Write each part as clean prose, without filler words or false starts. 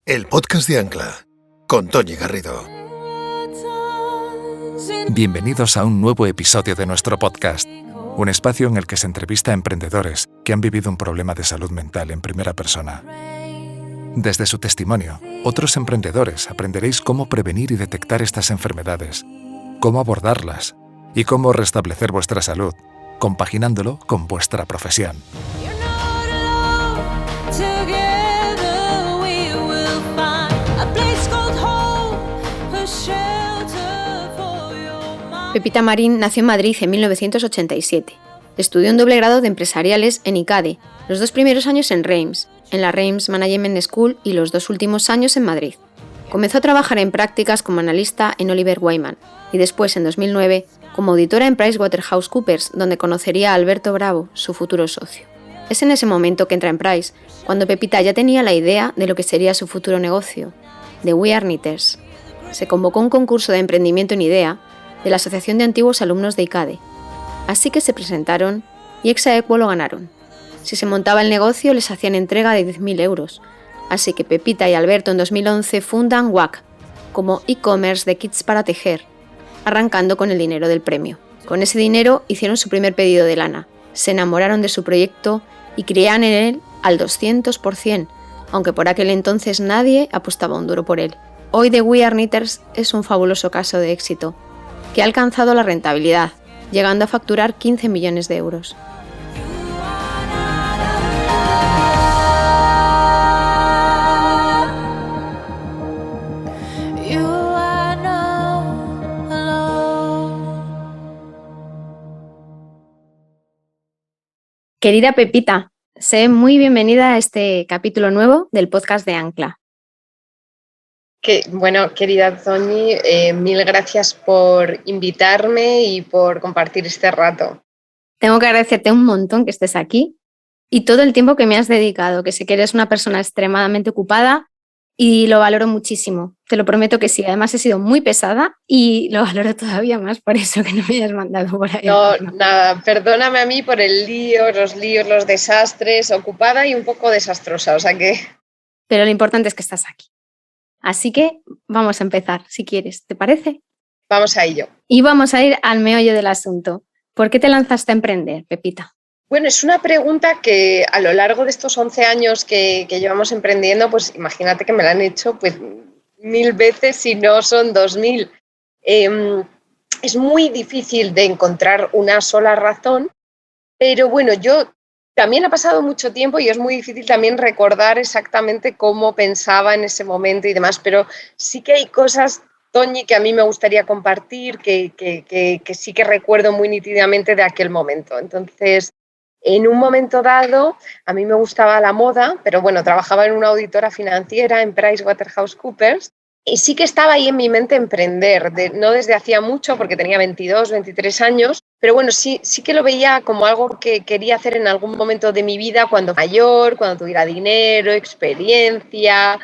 El podcast de Ancla, con Toñi Garrido. Bienvenidos a un nuevo episodio de nuestro podcast, un espacio en el que se entrevista a emprendedores que han vivido un problema de salud mental en primera persona. Desde su testimonio, otros emprendedores aprenderéis cómo prevenir y detectar estas enfermedades, cómo abordarlas y cómo restablecer vuestra salud, compaginándolo con vuestra profesión. Pepita Marín nació en Madrid en 1987. Estudió un doble grado de empresariales en ICADE, los 2 primeros años en Reims, en la Reims Management School y los 2 últimos años en Madrid. Comenzó a trabajar en prácticas como analista en Oliver Wyman y después, en 2009, como auditora en PricewaterhouseCoopers, donde conocería a Alberto Bravo, su futuro socio. Es en ese momento que entra en Price, cuando Pepita ya tenía la idea de lo que sería su futuro negocio, de We Are Knitters. Se convocó un concurso de emprendimiento en IDEA de la Asociación de Antiguos Alumnos de ICADE. Así que se presentaron y Exaequo lo ganaron. Si se montaba el negocio, les hacían entrega de 10.000 euros. Así que Pepita y Alberto en 2011 fundan WAC, como e-commerce de kits para tejer, arrancando con el dinero del premio. Con ese dinero hicieron su primer pedido de lana, se enamoraron de su proyecto y creían en él al 200%, aunque por aquel entonces nadie apostaba un duro por él. Hoy The We Are Knitters es un fabuloso caso de éxito, que ha alcanzado la rentabilidad, llegando a facturar 15 millones de euros. Querida Pepita, sé muy bienvenida a este capítulo nuevo del podcast de Ancla. Bueno, querida Toñi, mil gracias por invitarme y por compartir este rato. Tengo que agradecerte un montón que estés aquí y todo el tiempo que me has dedicado, que sé que eres una persona extremadamente ocupada y lo valoro muchísimo. Te lo prometo que sí. Además he sido muy pesada y lo valoro todavía más por eso que no me hayas mandado por ahí. No, nada, perdóname a mí por el lío, los desastres, ocupada y un poco desastrosa, o sea que... Pero lo importante es que estás aquí. Así que vamos a empezar, si quieres, ¿te parece? Vamos a ello. Y vamos a ir al meollo del asunto. ¿Por qué te lanzaste a emprender, Pepita? Bueno, es una pregunta que a lo largo de estos 11 años que llevamos emprendiendo, pues imagínate que me la han hecho pues 1000 veces, si no son 2000. Es muy difícil de encontrar una sola razón, pero bueno, yo también ha pasado mucho tiempo y es muy difícil también recordar exactamente cómo pensaba en ese momento y demás, pero sí que hay cosas, Toñi, que a mí me gustaría compartir, que sí que recuerdo muy nítidamente de aquel momento. Entonces, en un momento dado, a mí me gustaba la moda, pero bueno, trabajaba en una auditora financiera en PricewaterhouseCoopers y sí que estaba ahí en mi mente emprender, no desde hacía mucho, porque tenía 22, 23 años, pero bueno, sí que lo veía como algo que quería hacer en algún momento de mi vida, cuando mayor, cuando tuviera dinero, experiencia,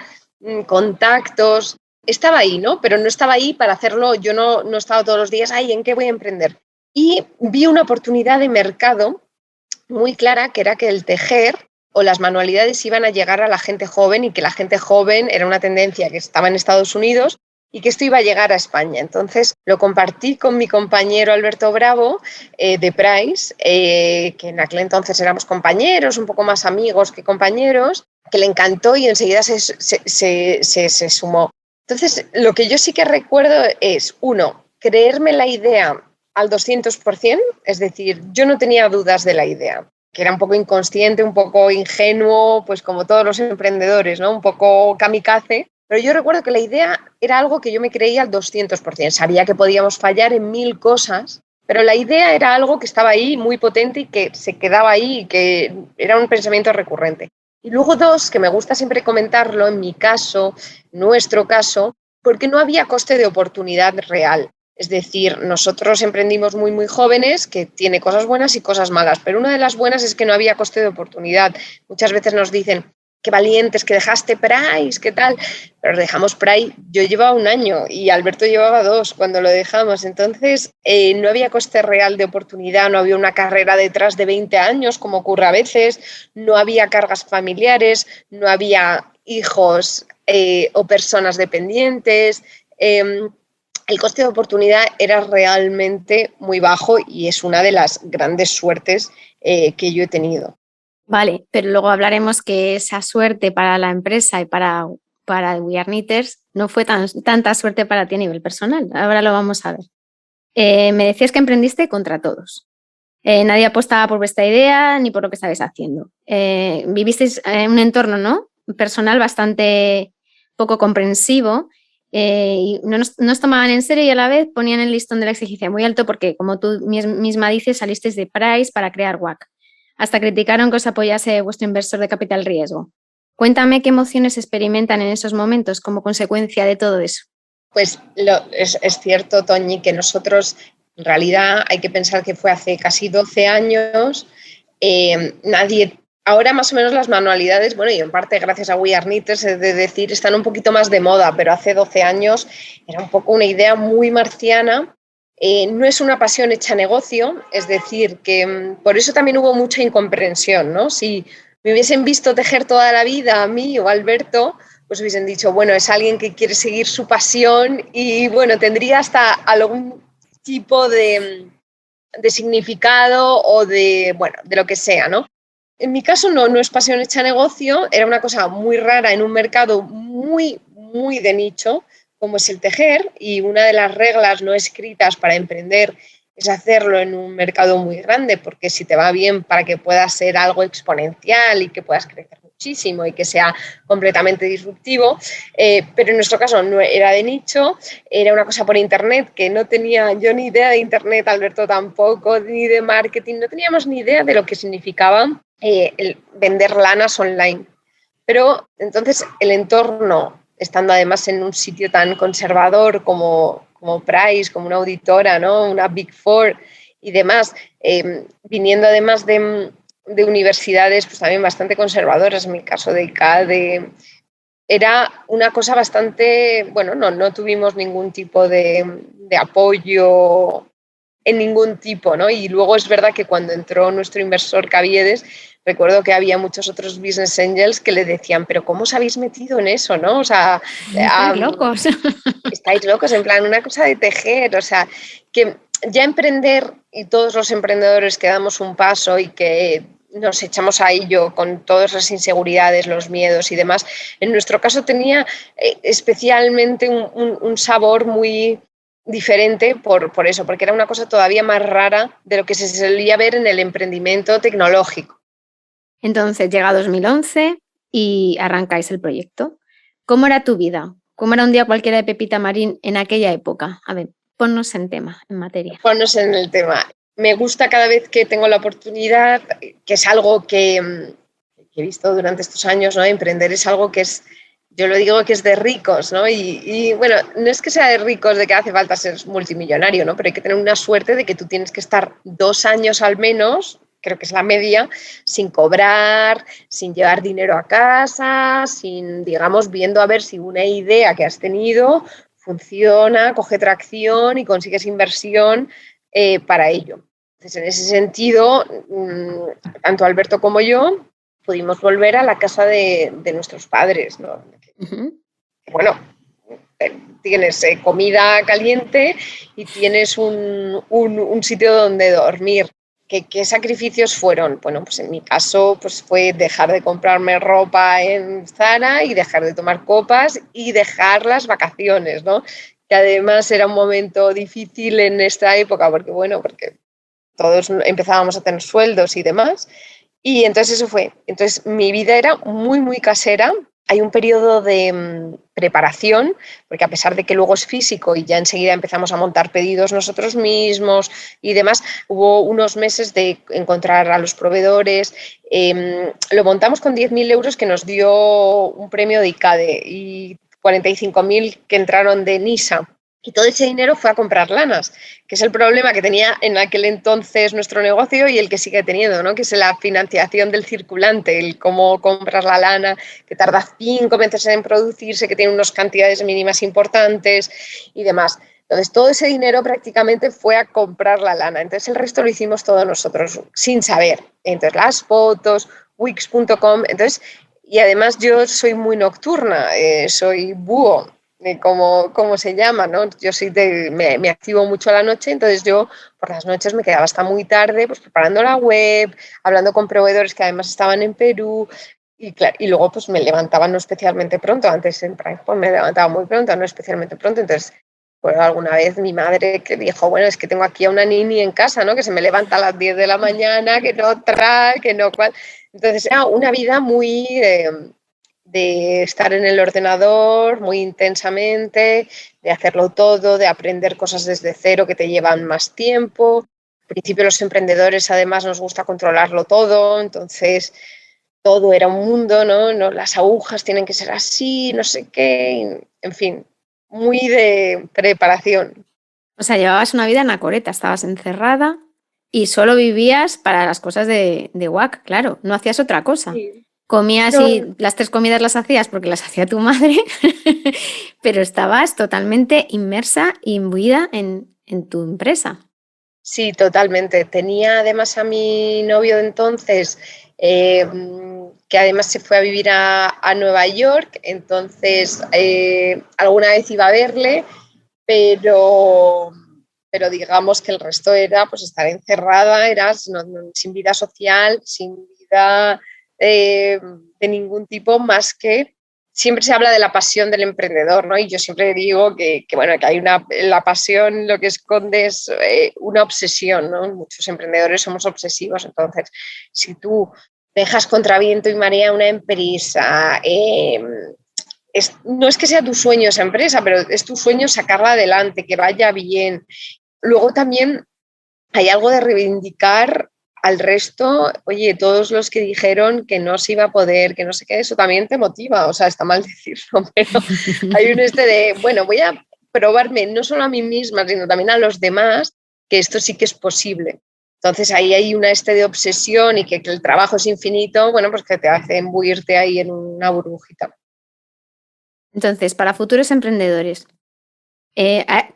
contactos. Estaba ahí, ¿no? Pero no estaba ahí para hacerlo, yo no estaba todos los días, ay, ¿en qué voy a emprender? Y vi una oportunidad de mercado muy clara, que era que el tejer o las manualidades iban a llegar a la gente joven y que la gente joven era una tendencia que estaba en Estados Unidos y que esto iba a llegar a España. Entonces lo compartí con mi compañero Alberto Bravo de Price, que en aquel entonces éramos compañeros, un poco más amigos que compañeros, que le encantó y enseguida se sumó. Entonces lo que yo sí que recuerdo es, uno, creerme la idea al 200%, es decir, yo no tenía dudas de la idea, que era un poco inconsciente, un poco ingenuo, pues como todos los emprendedores, ¿no? Un poco kamikaze, pero yo recuerdo que la idea era algo que yo me creía al 200%, sabía que podíamos fallar en 1000 cosas, pero la idea era algo que estaba ahí muy potente y que se quedaba ahí y que era un pensamiento recurrente. Y luego dos, que me gusta siempre comentarlo, en mi caso, nuestro caso, porque no había coste de oportunidad real. Es decir, nosotros emprendimos muy, muy jóvenes, que tiene cosas buenas y cosas malas, pero una de las buenas es que no había coste de oportunidad. Muchas veces nos dicen, qué valientes, que dejaste Price, qué tal, pero dejamos Price, yo llevaba 1 año y Alberto llevaba 2 cuando lo dejamos, entonces no había coste real de oportunidad, no había una carrera detrás de 20 años, como ocurre a veces, no había cargas familiares, no había hijos o personas dependientes. El coste de oportunidad era realmente muy bajo y es una de las grandes suertes que yo he tenido. Vale, pero luego hablaremos que esa suerte para la empresa y para We Are Knitters no fue tanta suerte para ti a nivel personal. Ahora lo vamos a ver. Me decías que emprendiste contra todos. Nadie apostaba por vuestra idea ni por lo que estabais haciendo. Vivisteis en un entorno, ¿no?, personal bastante poco comprensivo y no os tomaban en serio y a la vez ponían el listón de la exigencia muy alto porque, como tú misma dices, salisteis de Price para crear WAC. Hasta criticaron que os apoyase vuestro inversor de capital riesgo. Cuéntame qué emociones experimentan en esos momentos como consecuencia de todo eso. Pues es cierto, Toñi, que nosotros, en realidad, hay que pensar que fue hace casi 12 años, nadie... Ahora más o menos las manualidades, bueno, y en parte gracias a We Are Knitters, es de decir, están un poquito más de moda, pero hace 12 años era un poco una idea muy marciana. No es una pasión hecha negocio, es decir, que por eso también hubo mucha incomprensión, ¿no? Si me hubiesen visto tejer toda la vida a mí o a Alberto, pues hubiesen dicho, bueno, es alguien que quiere seguir su pasión y, bueno, tendría hasta algún tipo de significado o de, bueno, de lo que sea, ¿no? En mi caso no es pasión hecha negocio, era una cosa muy rara en un mercado muy, muy de nicho, como es el tejer, y una de las reglas no escritas para emprender es hacerlo en un mercado muy grande, porque si te va bien, para que pueda ser algo exponencial y que puedas crecer muchísimo y que sea completamente disruptivo, pero en nuestro caso no era de nicho, era una cosa por internet que no tenía yo ni idea de internet, Alberto tampoco, ni de marketing, no teníamos ni idea de lo que significaba el vender lanas online. Pero entonces el entorno, estando además en un sitio tan conservador como Price, como una auditora, ¿no?, una Big Four y demás, viniendo además de universidades pues también bastante conservadoras, en mi caso de ICADE, era una cosa bastante, bueno, no tuvimos ningún tipo de apoyo en ningún tipo, ¿no? Y luego es verdad que cuando entró nuestro inversor Caviedes, recuerdo que había muchos otros business angels que le decían, pero ¿cómo os habéis metido en eso, no? O sea, estáis locos. Estáis locos, en plan, una cosa de tejer, o sea, que ya emprender, y todos los emprendedores que damos un paso y que nos echamos a ello con todas las inseguridades, los miedos y demás, en nuestro caso tenía especialmente un sabor muy diferente por eso, porque era una cosa todavía más rara de lo que se solía ver en el emprendimiento tecnológico. Entonces llega 2011 y arrancáis el proyecto. ¿Cómo era tu vida? ¿Cómo era un día cualquiera de Pepita Marín en aquella época? A ver, ponnos en tema, en materia. Ponnos en el tema. Me gusta cada vez que tengo la oportunidad, que es algo que he visto durante estos años, ¿no? Emprender es algo que es, yo lo digo que es de ricos, ¿no? Y bueno, no es que sea de ricos de que hace falta ser multimillonario, ¿no? Pero hay que tener una suerte de que tú tienes que estar 2 años al menos, creo que es la media, sin cobrar, sin llevar dinero a casa, sin, digamos, viendo a ver si una idea que has tenido funciona, coge tracción y consigues inversión para ello. Entonces, en ese sentido, tanto Alberto como yo pudimos volver a la casa de nuestros padres, ¿no? Uh-huh. Bueno, tienes comida caliente y tienes un sitio donde dormir. ¿Qué sacrificios fueron? Bueno, pues en mi caso pues fue dejar de comprarme ropa en Zara y dejar de tomar copas y dejar las vacaciones, ¿no? Que además era un momento difícil en esta época porque todos empezábamos a tener sueldos y demás. Y entonces eso fue. Entonces mi vida era muy, muy casera. Hay un periodo de preparación, porque a pesar de que luego es físico y ya enseguida empezamos a montar pedidos nosotros mismos y demás, hubo unos meses de encontrar a los proveedores. Lo montamos con 10.000 euros que nos dio un premio de ICADE y 45.000 que entraron de NISA. Y todo ese dinero fue a comprar lanas, que es el problema que tenía en aquel entonces nuestro negocio y el que sigue teniendo, ¿no? Que es la financiación del circulante, el cómo compras la lana, que tarda 5 meses en producirse, que tiene unas cantidades mínimas importantes y demás. Entonces, todo ese dinero prácticamente fue a comprar la lana. Entonces, el resto lo hicimos todos nosotros, sin saber. Entonces, las fotos, Wix.com. Entonces, Y además yo soy muy nocturna, soy búho, como se llama, ¿no? Yo me activo mucho a la noche, entonces yo por las noches me quedaba hasta muy tarde pues preparando la web, hablando con proveedores que además estaban en Perú y luego pues me levantaba no especialmente pronto, antes en Prime pues me levantaba muy pronto, no especialmente pronto, entonces pues alguna vez mi madre que dijo, bueno, es que tengo aquí a una nini en casa, ¿no? Que se me levanta a las 10 de la mañana, que no trae, que no cual. Entonces era una vida muy de estar en el ordenador muy intensamente, de hacerlo todo, de aprender cosas desde cero que te llevan más tiempo. Al principio los emprendedores además nos gusta controlarlo todo, entonces todo era un mundo, ¿no? Las agujas tienen que ser así, no sé qué, en fin, muy de preparación. O sea, llevabas una vida anacoreta, estabas encerrada y solo vivías para las cosas de WAC, claro, no hacías otra cosa. Sí. Comías No, y las 3 comidas las hacías porque las hacía tu madre, pero estabas totalmente inmersa e imbuida en tu empresa. sí, totalmente. Tenía además a mi novio de entonces, que además se fue a vivir a Nueva York, entonces alguna vez iba a verle, pero, pero digamos que el resto era pues estar encerrada, sin vida social, sin vida de ningún tipo más que siempre se habla de la pasión del emprendedor, ¿no? Y yo siempre digo bueno, que hay la pasión lo que esconde es una obsesión, ¿no? Muchos emprendedores somos obsesivos, entonces si tú dejas contra viento y marea una empresa, no es que sea tu sueño esa empresa, pero es tu sueño sacarla adelante, que vaya bien. Luego también hay algo de reivindicar al resto, oye, todos los que dijeron que no se iba a poder, que no sé qué, eso también te motiva, o sea, está mal decirlo, pero hay un de, bueno, voy a probarme no solo a mí misma, sino también a los demás, que esto sí que es posible. Entonces ahí hay una de obsesión y que el trabajo es infinito, bueno, pues que te hace embuirte ahí en una burbujita. Entonces, para futuros emprendedores,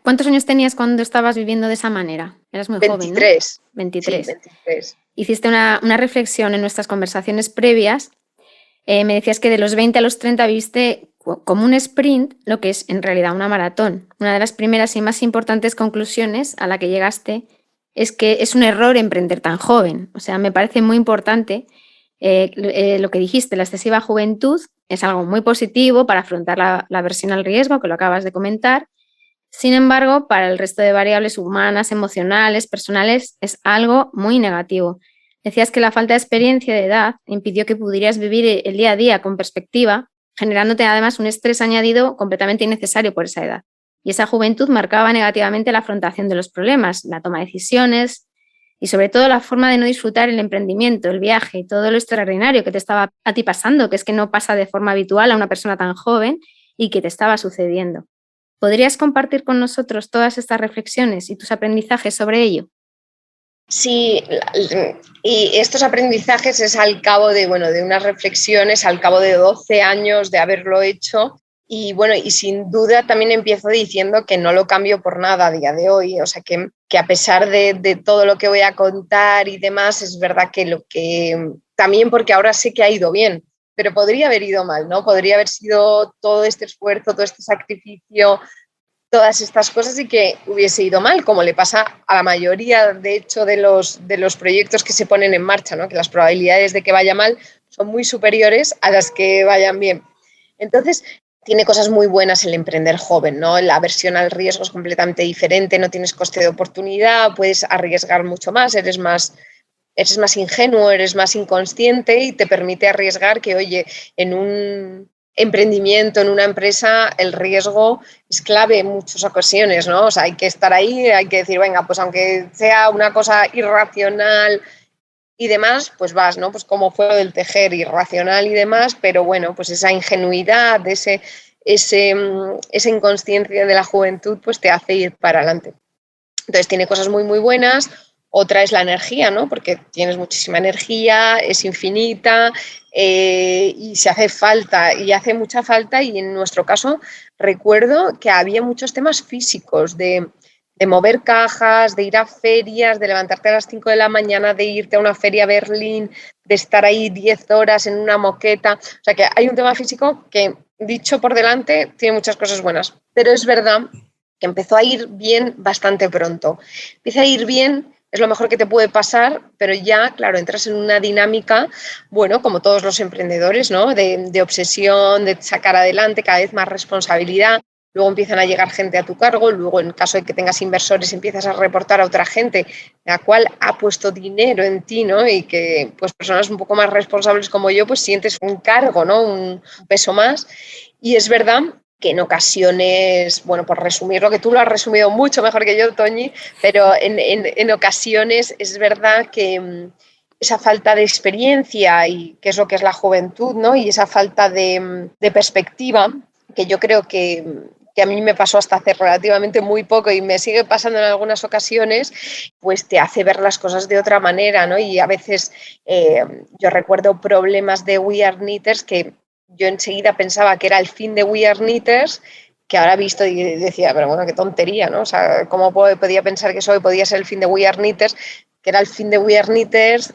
¿cuántos años tenías cuando estabas viviendo de esa manera? Eras muy joven, ¿no? 23, sí, 23. 23. Hiciste una reflexión en nuestras conversaciones previas. Me decías que de los 20 a los 30 viste como un sprint lo que es en realidad una maratón. Una de las primeras y más importantes conclusiones a la que llegaste es que es un error emprender tan joven. O sea, me parece muy importante lo que dijiste, la excesiva juventud es algo muy positivo para afrontar la aversión al riesgo, que lo acabas de comentar. Sin embargo, para el resto de variables humanas, emocionales, personales, es algo muy negativo. Decías que la falta de experiencia de edad impidió que pudieras vivir el día a día con perspectiva, generándote además un estrés añadido completamente innecesario por esa edad. Y esa juventud marcaba negativamente la afrontación de los problemas, la toma de decisiones y sobre todo la forma de no disfrutar el emprendimiento, el viaje y todo lo extraordinario que te estaba a ti pasando, que es que no pasa de forma habitual a una persona tan joven y que te estaba sucediendo. ¿Podrías compartir con nosotros todas estas reflexiones y tus aprendizajes sobre ello? Sí, y estos aprendizajes es al cabo de, bueno, de unas reflexiones, al cabo de 12 años de haberlo hecho. Y bueno, y sin duda también empiezo diciendo que no lo cambio por nada a día de hoy. O sea, que a pesar de todo lo que voy a contar y demás, es verdad que también porque ahora sé que ha ido bien, pero podría haber ido mal, ¿no? Podría haber sido todo este esfuerzo, todo este sacrificio, todas estas cosas y que hubiese ido mal, como le pasa a la mayoría, de hecho, de los proyectos que se ponen en marcha, ¿no? Que las probabilidades de que vaya mal son muy superiores a las que vayan bien. Entonces, tiene cosas muy buenas el emprender joven, ¿no? La aversión al riesgo es completamente diferente, no tienes coste de oportunidad, puedes arriesgar mucho más, eres más ingenuo, eres más inconsciente y te permite arriesgar que, oye, en un emprendimiento, en una empresa, el riesgo es clave en muchas ocasiones, ¿no? O sea, hay que estar ahí, hay que decir, venga, pues aunque sea una cosa irracional y demás, pues vas, ¿no? Pues como fue lo del tejer, irracional y demás, pero bueno, pues esa ingenuidad, esa inconsciencia de la juventud, pues te hace ir para adelante. Entonces tiene cosas muy, muy buenas. Otra es la energía, ¿no? Porque tienes muchísima energía, es infinita y se hace falta, y hace mucha falta. Y en nuestro caso recuerdo que había muchos temas físicos de mover cajas, de ir a ferias, de levantarte a las 5 de la mañana, de irte a una feria a Berlín, de estar ahí 10 horas en una moqueta. O sea que hay un tema físico que, dicho por delante, tiene muchas cosas buenas. Pero es verdad que empezó a ir bien bastante pronto. Empieza a ir bien, es lo mejor que te puede pasar, pero ya, claro, entras en una dinámica, bueno, como todos los emprendedores, ¿no? De obsesión, de sacar adelante, cada vez más responsabilidad. Luego empiezan a llegar gente a tu cargo, luego en caso de que tengas inversores empiezas a reportar a otra gente, la cual ha puesto dinero en ti, ¿no? Y que pues personas un poco más responsables como yo, pues sientes un cargo, ¿no? Un peso más. Y es verdad que en ocasiones, bueno, por resumirlo, que tú lo has resumido mucho mejor que yo, Toñi, pero en ocasiones es verdad que esa falta de experiencia y qué es lo que es la juventud, ¿no? Y esa falta de perspectiva, que yo creo que a mí me pasó hasta hace relativamente muy poco y me sigue pasando en algunas ocasiones, pues te hace ver las cosas de otra manera, ¿no? Y a veces yo recuerdo problemas de We Are Knitters que yo enseguida pensaba que era el fin de We Are Knitters, que ahora he visto y decía, pero bueno, qué tontería, ¿no? O sea, ¿cómo podía pensar que eso podía ser el fin de We Are Knitters? Que era el fin de We Are Knitters,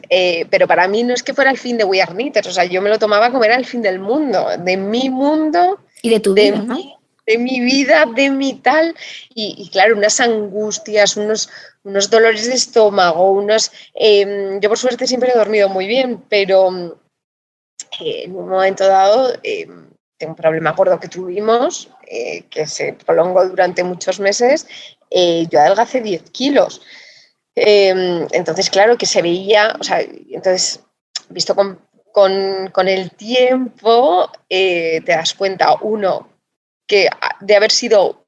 pero para mí no es que fuera el fin de We Are Knitters, o sea, yo me lo tomaba como era el fin del mundo, de mi mundo, Y de tu vida, ¿no? De mi vida, de mi tal, y claro, unas angustias, unos dolores de estómago, yo por suerte siempre he dormido muy bien, pero en un momento dado tengo un problema gordo que tuvimos, que se prolongó durante muchos meses, yo adelgacé 10 kilos. Entonces, claro, que se veía, o sea, entonces, visto con el tiempo, te das cuenta, uno, que de haber sido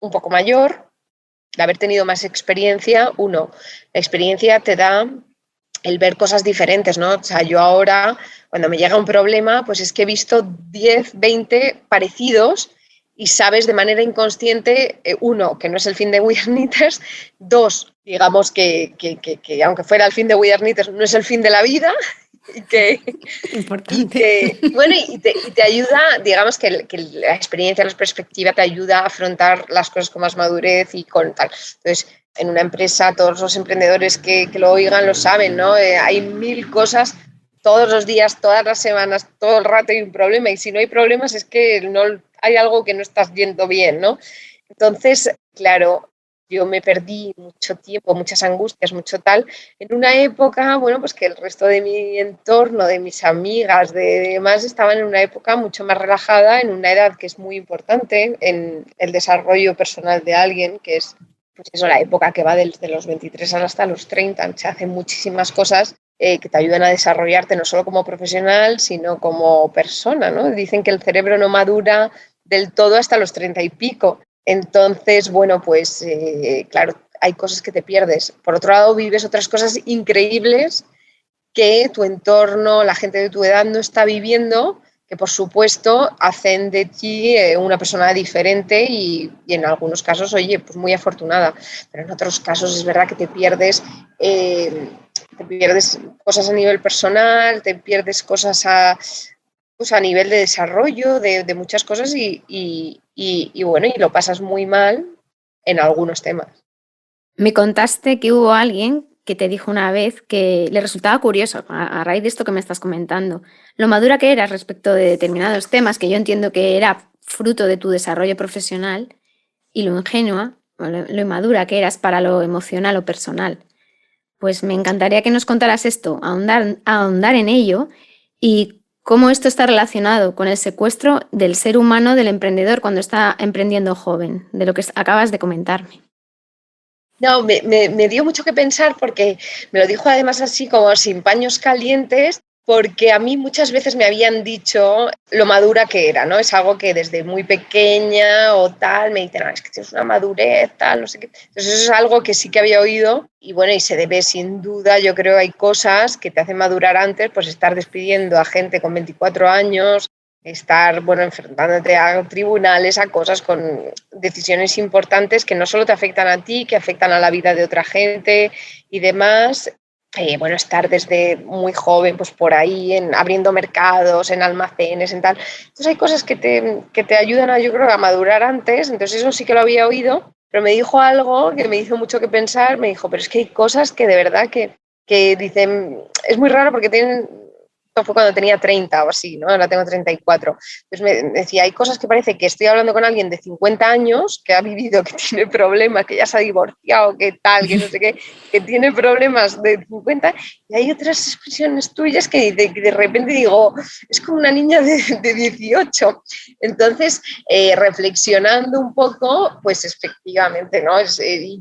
un poco mayor, de haber tenido más experiencia, la experiencia te da el ver cosas diferentes, ¿no? O sea, yo ahora, cuando me llega un problema, pues es que he visto 10, 20 parecidos y sabes de manera inconsciente, uno, que no es el fin de We Are Knitters, dos, digamos que aunque fuera el fin de We Are Knitters, no es el fin de la vida, Importante. y te ayuda, digamos que la experiencia, la perspectiva te ayuda a afrontar las cosas con más madurez y con tal. Entonces, en una empresa, todos los emprendedores que lo oigan lo saben, ¿no? Hay 1000 cosas todos los días, todas las semanas, todo el rato hay un problema, y si no hay problemas es que no hay algo que no estás viendo bien, ¿no? Entonces, claro, yo me perdí mucho tiempo, muchas angustias, mucho tal, en una época, bueno, pues que el resto de mi entorno, de mis amigas, de demás, estaban en una época mucho más relajada, en una edad que es muy importante en el desarrollo personal de alguien, que es, pues eso, la época que va desde los 23 hasta los 30, se hacen muchísimas cosas que te ayudan a desarrollarte no solo como profesional, sino como persona, ¿no? Dicen que el cerebro no madura del todo hasta los 30 y pico. Entonces, bueno, pues claro, hay cosas que te pierdes. Por otro lado, vives otras cosas increíbles que tu entorno, la gente de tu edad no está viviendo, que por supuesto hacen de ti una persona diferente y en algunos casos, oye, pues muy afortunada. Pero en otros casos es verdad que te pierdes cosas a nivel personal, te pierdes cosas a nivel de desarrollo, de muchas cosas y bueno, y lo pasas muy mal en algunos temas. Me contaste que hubo alguien que te dijo una vez que le resultaba curioso, a raíz de esto que me estás comentando, lo madura que eras respecto de determinados temas, que yo entiendo que era fruto de tu desarrollo profesional, y lo ingenua, lo inmadura que eras para lo emocional o personal. Pues me encantaría que nos contaras esto, ahondar en ello y cómo esto está relacionado con el secuestro del ser humano del emprendedor cuando está emprendiendo joven, de lo que acabas de comentarme. No, me dio mucho que pensar porque me lo dijo además así como sin paños calientes, porque a mí muchas veces me habían dicho lo madura que era, ¿no? Es algo que desde muy pequeña o tal me dicen, es que tienes una madurez, tal, no sé qué. Entonces eso es algo que sí que había oído y bueno, y se debe sin duda, yo creo hay cosas que te hacen madurar antes, pues estar despidiendo a gente con 24 años, estar, bueno, enfrentándote a tribunales, a cosas con decisiones importantes que no solo te afectan a ti, que afectan a la vida de otra gente y demás. Bueno, estar desde muy joven, pues por ahí, abriendo mercados, en almacenes, en tal. Entonces hay cosas que te ayudan, yo creo, a madurar antes, entonces eso sí que lo había oído, pero me dijo algo que me hizo mucho que pensar, me dijo, pero es que hay cosas que de verdad que dicen, es muy raro porque tienen... Esto fue cuando tenía 30 o así, ¿no? Ahora tengo 34. Entonces me decía, hay cosas que parece que estoy hablando con alguien de 50 años que ha vivido, que tiene problemas, que ya se ha divorciado, que tal, que no sé qué, que tiene problemas de 50, y hay otras expresiones tuyas que de repente digo, es como una niña de 18. Entonces, reflexionando un poco, pues efectivamente, ¿no?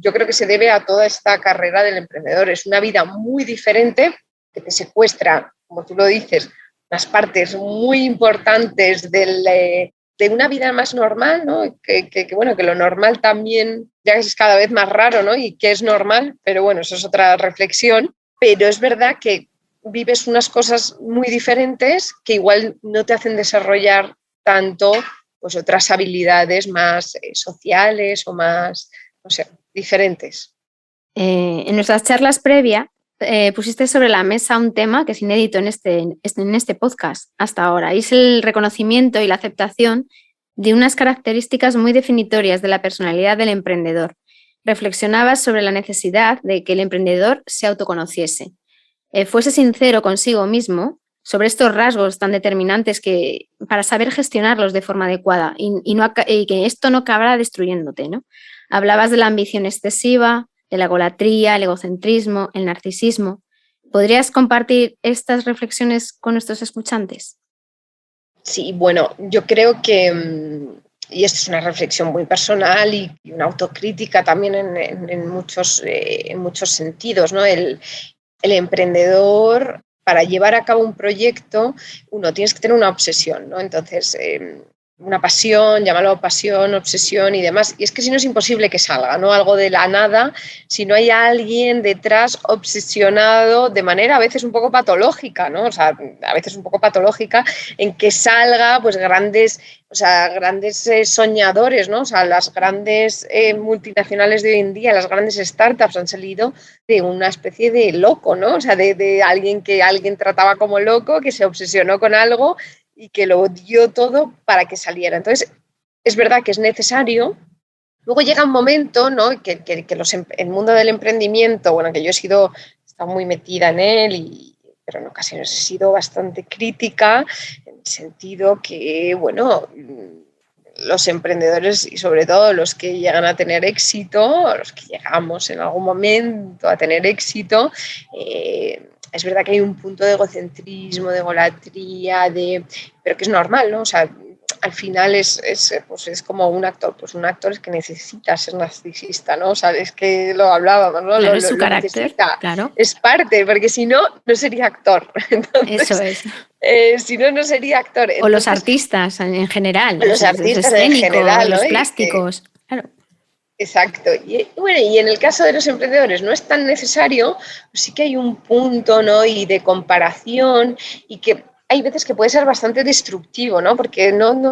Yo creo que se debe a toda esta carrera del emprendedor. Es una vida muy diferente que te secuestra, como tú lo dices, unas partes muy importantes de una vida más normal, ¿no? Bueno, que lo normal también ya es cada vez más raro, ¿no? Y que es normal, pero bueno, eso es otra reflexión. Pero es verdad que vives unas cosas muy diferentes que igual no te hacen desarrollar tanto pues otras habilidades más sociales o más, no sé, diferentes. En nuestras charlas previas pusiste sobre la mesa un tema que es inédito en este podcast hasta ahora, y es el reconocimiento y la aceptación de unas características muy definitorias de la personalidad del emprendedor. Reflexionabas sobre la necesidad de que el emprendedor se autoconociese, fuese sincero consigo mismo sobre estos rasgos tan determinantes para saber gestionarlos de forma adecuada y que esto no acabará destruyéndote, ¿no? Hablabas de la ambición excesiva, de la egolatría, el egocentrismo, el narcisismo. ¿Podrías compartir estas reflexiones con nuestros escuchantes? Sí, bueno, yo creo que, y esto es una reflexión muy personal y una autocrítica también en muchos sentidos, ¿no? El emprendedor, para llevar a cabo un proyecto, tienes que tener una obsesión, ¿no? Entonces, una pasión, llámalo pasión, obsesión y demás. Y es que si no es imposible que salga, ¿no? Algo de la nada, si no hay alguien detrás obsesionado de manera a veces un poco patológica, ¿no? O sea, a veces un poco patológica, en que salga pues grandes soñadores, ¿no? O sea, las grandes multinacionales de hoy en día, las grandes startups han salido de una especie de loco, ¿no? O sea, de alguien que alguien trataba como loco, que se obsesionó con algo y que lo dio todo para que saliera. Entonces, es verdad que es necesario. Luego llega un momento, ¿no? que el mundo del emprendimiento, bueno, que yo he estado muy metida en él, pero en ocasiones he sido bastante crítica, en el sentido que, bueno, los emprendedores y sobre todo los que llegan a tener éxito, los que llegamos en algún momento a tener éxito, es verdad que hay un punto de egocentrismo, de egolatría, pero que es normal, ¿no? O sea, al final es como un actor, pues un actor es que necesita ser narcisista, ¿no? O sea, es que lo hablábamos, ¿no? Claro, es su lo carácter, necesita, claro. Es parte, porque si no, no sería actor. Entonces, eso es. Si no, no sería actor. Entonces, o los artistas en general, los artistas en general, ¿no? los plásticos, claro. Exacto. Y bueno, y en el caso de los emprendedores no es tan necesario, pues sí que hay un punto, ¿no? Y de comparación, y que hay veces que puede ser bastante destructivo, ¿no? Porque muchas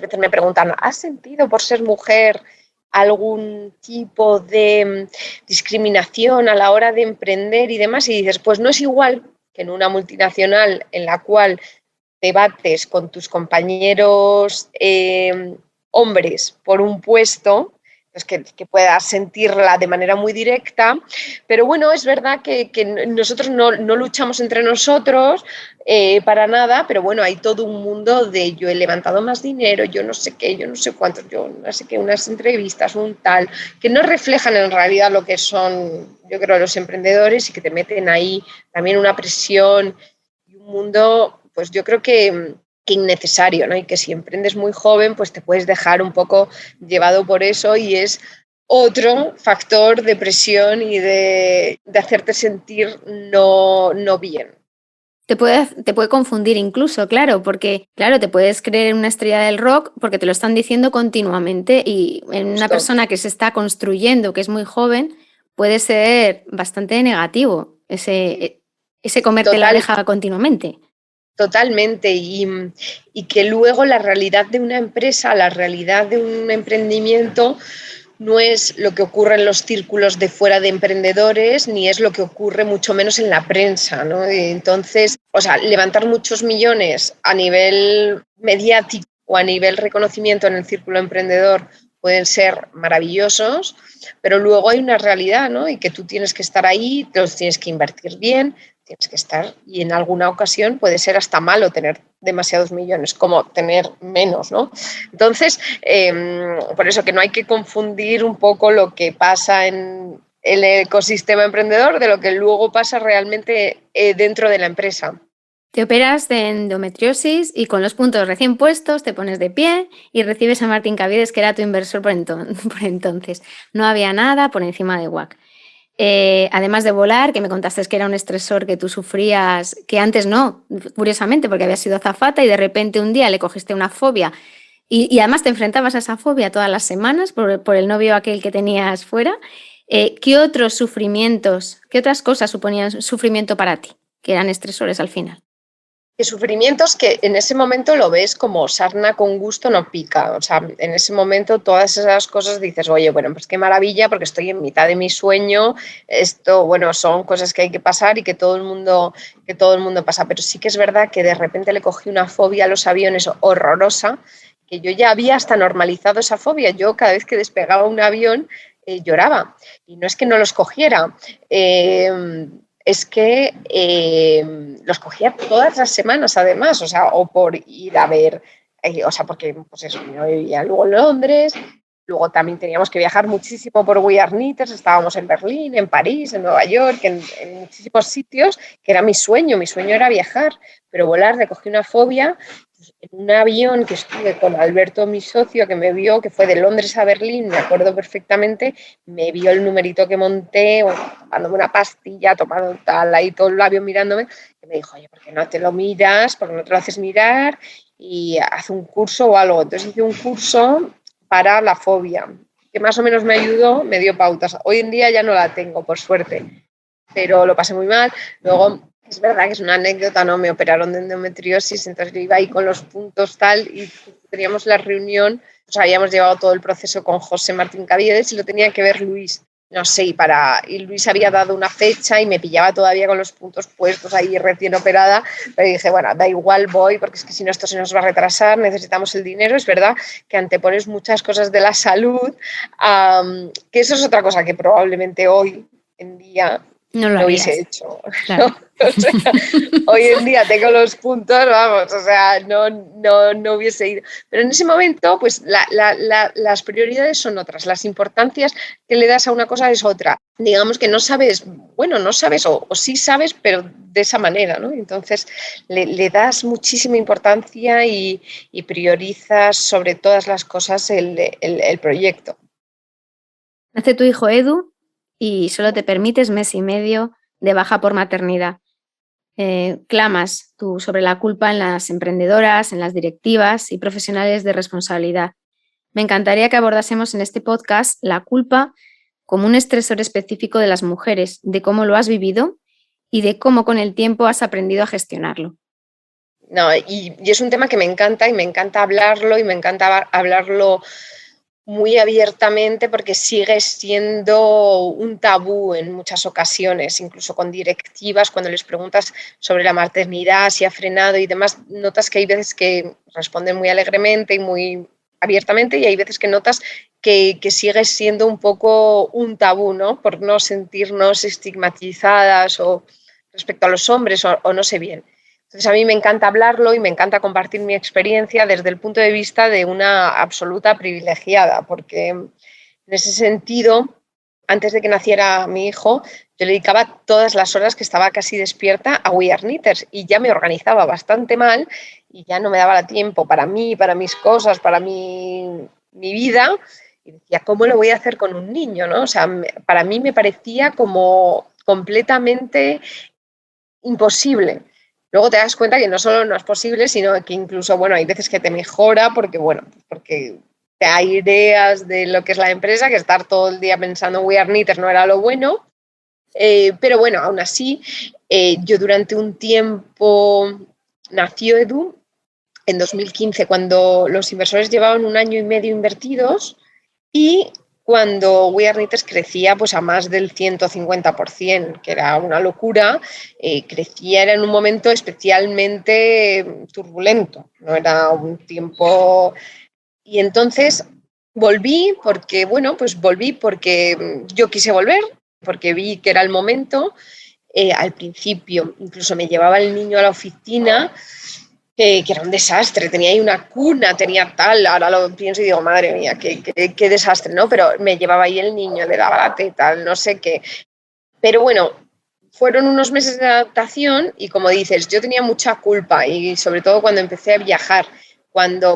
veces me preguntan, ¿has sentido por ser mujer algún tipo de discriminación a la hora de emprender y demás? Y dices, pues no es igual que en una multinacional en la cual te bates con tus compañeros hombres por un puesto, pues que puedas sentirla de manera muy directa, pero bueno, es verdad que nosotros no luchamos entre nosotros para nada, pero bueno, hay todo un mundo de yo he levantado más dinero, yo no sé qué, yo no sé cuántos, yo no sé qué, unas entrevistas, un tal, que no reflejan en realidad lo que son, yo creo, los emprendedores y que te meten ahí también una presión y un mundo, pues yo creo que innecesario, ¿no? Y que si emprendes muy joven, pues te puedes dejar un poco llevado por eso y es otro factor de presión y de hacerte sentir no bien. Te puede confundir incluso, claro, porque claro, te puedes creer una estrella del rock porque te lo están diciendo continuamente y en una persona que se está construyendo, que es muy joven, puede ser bastante negativo ese comerte la oreja continuamente. Totalmente, y que luego la realidad de una empresa, la realidad de un emprendimiento no es lo que ocurre en los círculos de fuera de emprendedores, ni es lo que ocurre mucho menos en la prensa, ¿no? Entonces, o sea, levantar muchos millones a nivel mediático o a nivel reconocimiento en el círculo emprendedor pueden ser maravillosos, pero luego hay una realidad, ¿no? Y que tú tienes que estar ahí, te los tienes que invertir bien, tienes que estar, y en alguna ocasión puede ser hasta malo tener demasiados millones, como tener menos, ¿no? Entonces, por eso que no hay que confundir un poco lo que pasa en el ecosistema emprendedor de lo que luego pasa realmente dentro de la empresa. Te operas de endometriosis y con los puntos recién puestos te pones de pie y recibes a Martín Caviedes, que era tu inversor por entonces. No había nada por encima de WAC. Además de volar, que me contaste que era un estresor que tú sufrías, que antes no, curiosamente, porque habías sido azafata y de repente un día le cogiste una fobia y además te enfrentabas a esa fobia todas las semanas por el novio aquel que tenías fuera. ¿Qué otros sufrimientos, qué otras cosas suponían sufrimiento para ti, que eran estresores al final? Que sufrimientos que en ese momento lo ves como sarna con gusto no pica. O sea, en ese momento todas esas cosas dices, oye, bueno, pues qué maravilla porque estoy en mitad de mi sueño. Esto, bueno, son cosas que hay que pasar y que todo el mundo pasa. Pero sí que es verdad que de repente le cogí una fobia a los aviones horrorosa, que yo ya había hasta normalizado esa fobia. Yo cada vez que despegaba un avión lloraba. Y no es que no los cogiera. Es que los cogía todas las semanas, además, o sea, o por ir a ver, o sea, porque, pues eso, yo vivía luego en Londres, luego también teníamos que viajar muchísimo por We Are Knitters, estábamos en Berlín, en París, en Nueva York, en muchísimos sitios, que era mi sueño era viajar, pero volar, le cogí una fobia. En un avión que estuve con Alberto, mi socio, que me vio, que fue de Londres a Berlín, me acuerdo perfectamente, me vio el numerito que monté, tomándome una pastilla, tomando tal, ahí todo el avión mirándome, y me dijo, oye, ¿por qué no te lo miras? ¿Por qué no te lo haces mirar? Y haz un curso o algo. Entonces hice un curso para la fobia, que más o menos me ayudó, me dio pautas. Hoy en día ya no la tengo, por suerte, pero lo pasé muy mal. Luego, es verdad que es una anécdota, ¿no? Me operaron de endometriosis, entonces yo iba ahí con los puntos tal y teníamos la reunión, pues habíamos llevado todo el proceso con José Martín Caviedes y lo tenía que ver Luis, no sé, y Luis había dado una fecha y me pillaba todavía con los puntos puestos ahí recién operada, pero dije, bueno, da igual, voy, porque es que si no esto se nos va a retrasar, necesitamos el dinero. Es verdad que antepones muchas cosas de la salud, que eso es otra cosa que probablemente hoy en día no hubiese hecho. Claro. ¿No? O sea, hoy en día tengo los puntos, vamos, o sea, no hubiese ido. Pero en ese momento, pues las prioridades son otras, las importancias que le das a una cosa es otra. Digamos que no sabes, bueno, no sabes o sí sabes, pero de esa manera, ¿no? Entonces le das muchísima importancia y priorizas sobre todas las cosas el proyecto. Nace tu hijo Edu y solo te permites mes y medio de baja por maternidad. Clamas tú sobre la culpa en las emprendedoras, en las directivas y profesionales de responsabilidad. Me encantaría que abordásemos en este podcast la culpa como un estresor específico de las mujeres, de cómo lo has vivido y de cómo con el tiempo has aprendido a gestionarlo. No, y es un tema que me encanta y me encanta hablarlo y me encanta hablarlo muy abiertamente porque sigue siendo un tabú en muchas ocasiones, incluso con directivas, cuando les preguntas sobre la maternidad, si ha frenado y demás, notas que hay veces que responden muy alegremente y muy abiertamente y hay veces que notas que sigue siendo un poco un tabú, ¿no? Por no sentirnos estigmatizadas o respecto a los hombres o no sé bien. Entonces, a mí me encanta hablarlo y me encanta compartir mi experiencia desde el punto de vista de una absoluta privilegiada, porque en ese sentido, antes de que naciera mi hijo, yo le dedicaba todas las horas que estaba casi despierta a We Are Knitters y ya me organizaba bastante mal y ya no me daba tiempo para mí, para mis cosas, para mi vida. Y decía, ¿cómo lo voy a hacer con un niño? ¿No? O sea, para mí me parecía como completamente imposible. Luego te das cuenta que no solo no es posible, sino que incluso, bueno, hay veces que te mejora porque, bueno, porque te hay ideas de lo que es la empresa, que estar todo el día pensando We Are Knitters no era lo bueno. Pero bueno, aún así, yo durante un tiempo nació Edu en 2015, cuando los inversores llevaban 1 año y medio invertidos y cuando We Are Knitters crecía pues a más del 150%, que era una locura, crecía, era en un momento especialmente turbulento, no era un tiempo. Y entonces Volví porque, yo quise volver, porque vi que era el momento. Al principio incluso me llevaba el niño a la oficina, que era un desastre, tenía ahí una cuna, tenía tal, ahora lo pienso y digo, madre mía, qué desastre, ¿no? Pero me llevaba ahí el niño, le daba la teta, no sé qué. Pero bueno, fueron unos meses de adaptación y como dices, yo tenía mucha culpa y sobre todo cuando empecé a viajar,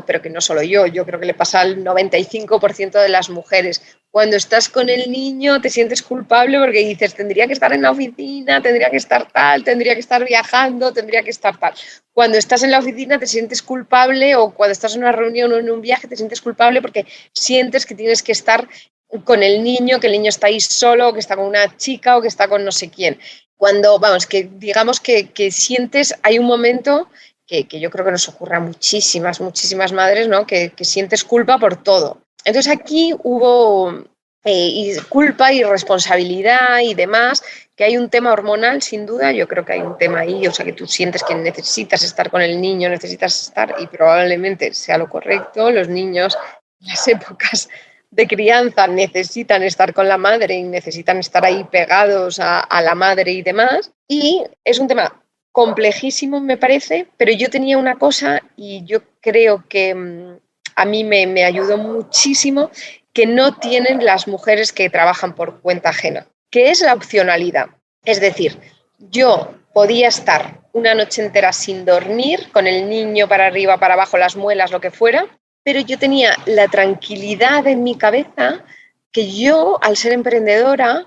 pero que no solo yo creo que le pasa al 95% de las mujeres. Cuando estás con el niño te sientes culpable porque dices, tendría que estar en la oficina, tendría que estar tal, tendría que estar viajando, tendría que estar tal. Cuando estás en la oficina te sientes culpable, o cuando estás en una reunión o en un viaje te sientes culpable porque sientes que tienes que estar con el niño, que el niño está ahí solo, que está con una chica o que está con no sé quién. Cuando, que digamos que sientes, hay un momento que yo creo que nos ocurre a muchísimas madres, ¿no? Que sientes culpa por todo. Entonces aquí hubo culpa y responsabilidad y demás, que hay un tema hormonal sin duda, yo creo que hay un tema ahí, o sea, que tú sientes que necesitas estar con el niño, necesitas estar, y probablemente sea lo correcto. Los niños en las épocas de crianza necesitan estar con la madre y necesitan estar ahí pegados a la madre y demás, y es un tema complejísimo, me parece, pero yo tenía una cosa y yo creo que a mí me ayudó muchísimo, que no tienen las mujeres que trabajan por cuenta ajena, que es la opcionalidad. Es decir, yo podía estar una noche entera sin dormir, con el niño para arriba, para abajo, las muelas, lo que fuera, pero yo tenía la tranquilidad en mi cabeza que yo, al ser emprendedora,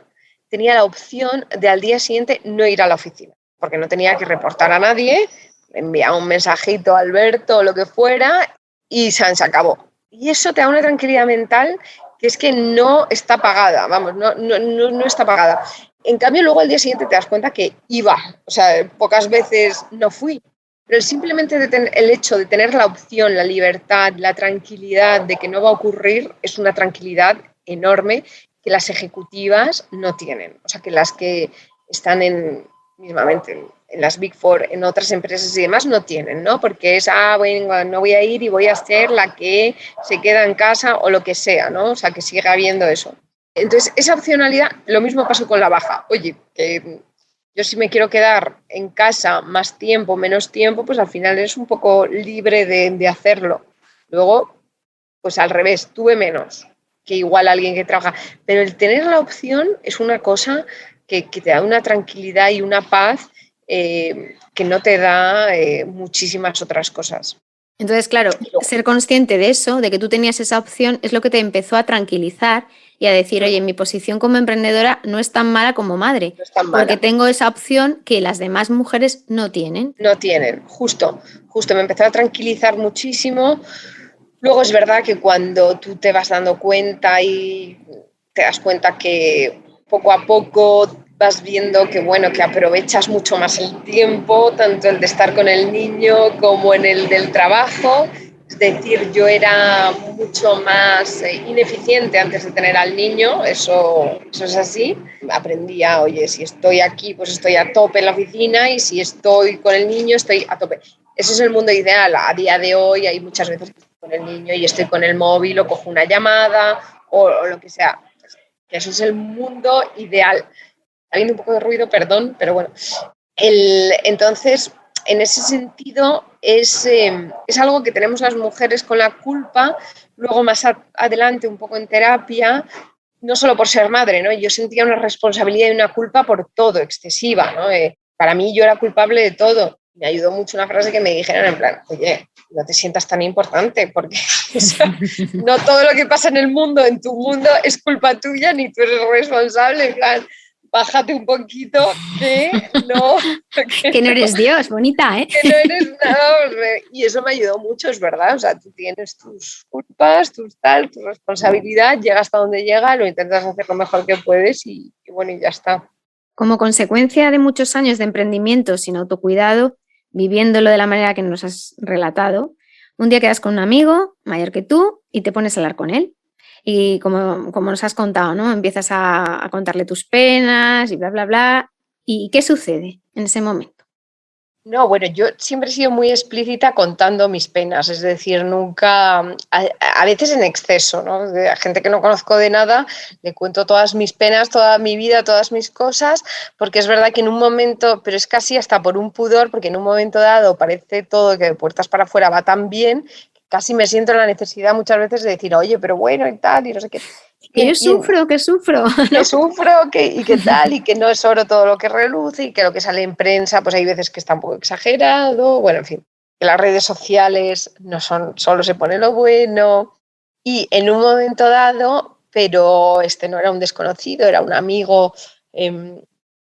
tenía la opción de al día siguiente no ir a la oficina, porque no tenía que reportar a nadie, enviaba un mensajito a Alberto o lo que fuera y se acabó. Y eso te da una tranquilidad mental que es que no está pagada, no está pagada. En cambio, luego al día siguiente te das cuenta que iba, o sea, pocas veces no fui, pero simplemente el hecho de tener la opción, la libertad, la tranquilidad de que no va a ocurrir, es una tranquilidad enorme que las ejecutivas no tienen. O sea, que las que están mismamente en las Big Four, en otras empresas y demás, no tienen, ¿no? Porque es, bueno, no voy a ir y voy a ser la que se queda en casa o lo que sea, ¿no? O sea, que siga habiendo eso. Entonces, esa opcionalidad, lo mismo pasó con la baja. Oye, que yo si me quiero quedar en casa más tiempo, menos tiempo, pues al final eres un poco libre de hacerlo. Luego, pues al revés, tuve menos que igual alguien que trabaja. Pero el tener la opción es una cosa que te da una tranquilidad y una paz que no te da muchísimas otras cosas. Entonces, claro, ser consciente de eso, de que tú tenías esa opción, es lo que te empezó a tranquilizar y a decir, oye, mi posición como emprendedora no es tan mala como madre, no es tan mala, porque tengo esa opción que las demás mujeres no tienen. No tienen, justo, me empezó a tranquilizar muchísimo. Luego es verdad que cuando tú te vas dando cuenta y te das cuenta que poco a poco vas viendo que, bueno, que aprovechas mucho más el tiempo, tanto el de estar con el niño como en el del trabajo. Es decir, yo era mucho más ineficiente antes de tener al niño, eso es así. Aprendía, oye, si estoy aquí, pues estoy a tope en la oficina, y si estoy con el niño, estoy a tope. Ese es el mundo ideal. A día de hoy hay muchas veces que estoy con el niño y estoy con el móvil o cojo una llamada o lo que sea. Eso es el mundo ideal. Está habiendo un poco de ruido, perdón, pero bueno. Entonces, en ese sentido, es algo que tenemos las mujeres con la culpa. Luego, más adelante, un poco en terapia, no solo por ser madre, ¿no? Yo sentía una responsabilidad y una culpa por todo, excesiva, ¿no? Para mí yo era culpable de todo. Me ayudó mucho una frase que me dijeron en plan, oye, no te sientas tan importante, porque o sea, no todo lo que pasa en el mundo, en tu mundo, es culpa tuya, ni tú eres responsable. En plan, bájate un poquito, que no eres Dios, bonita, ¿eh? Que no eres nada. Y eso me ayudó mucho, es verdad. O sea, tú tienes tus culpas, tu responsabilidad, llega hasta donde llega, lo intentas hacer lo mejor que puedes y bueno, y ya está. Como consecuencia de muchos años de emprendimiento sin autocuidado, viviéndolo de la manera que nos has relatado, un día quedas con un amigo mayor que tú y te pones a hablar con él. Y como nos has contado, ¿no? Empiezas a contarle tus penas y bla, bla, bla. ¿Y qué sucede en ese momento? No, bueno, yo siempre he sido muy explícita contando mis penas, es decir, nunca, a veces en exceso, ¿no? A gente que no conozco de nada, le cuento todas mis penas, toda mi vida, todas mis cosas, porque es verdad que en un momento, pero es casi hasta por un pudor, porque en un momento dado parece todo que de puertas para afuera va tan bien, que casi me siento en la necesidad muchas veces de decir, oye, pero bueno y tal, y no sé qué. Que yo Y, que sufro, que ¿no? sufro y que tal, y que no es oro todo lo que reluce, y que lo que sale en prensa, pues hay veces que está un poco exagerado, bueno, en fin, que las redes sociales no son, solo se pone lo bueno, y en un momento dado, pero este no era un desconocido, eh,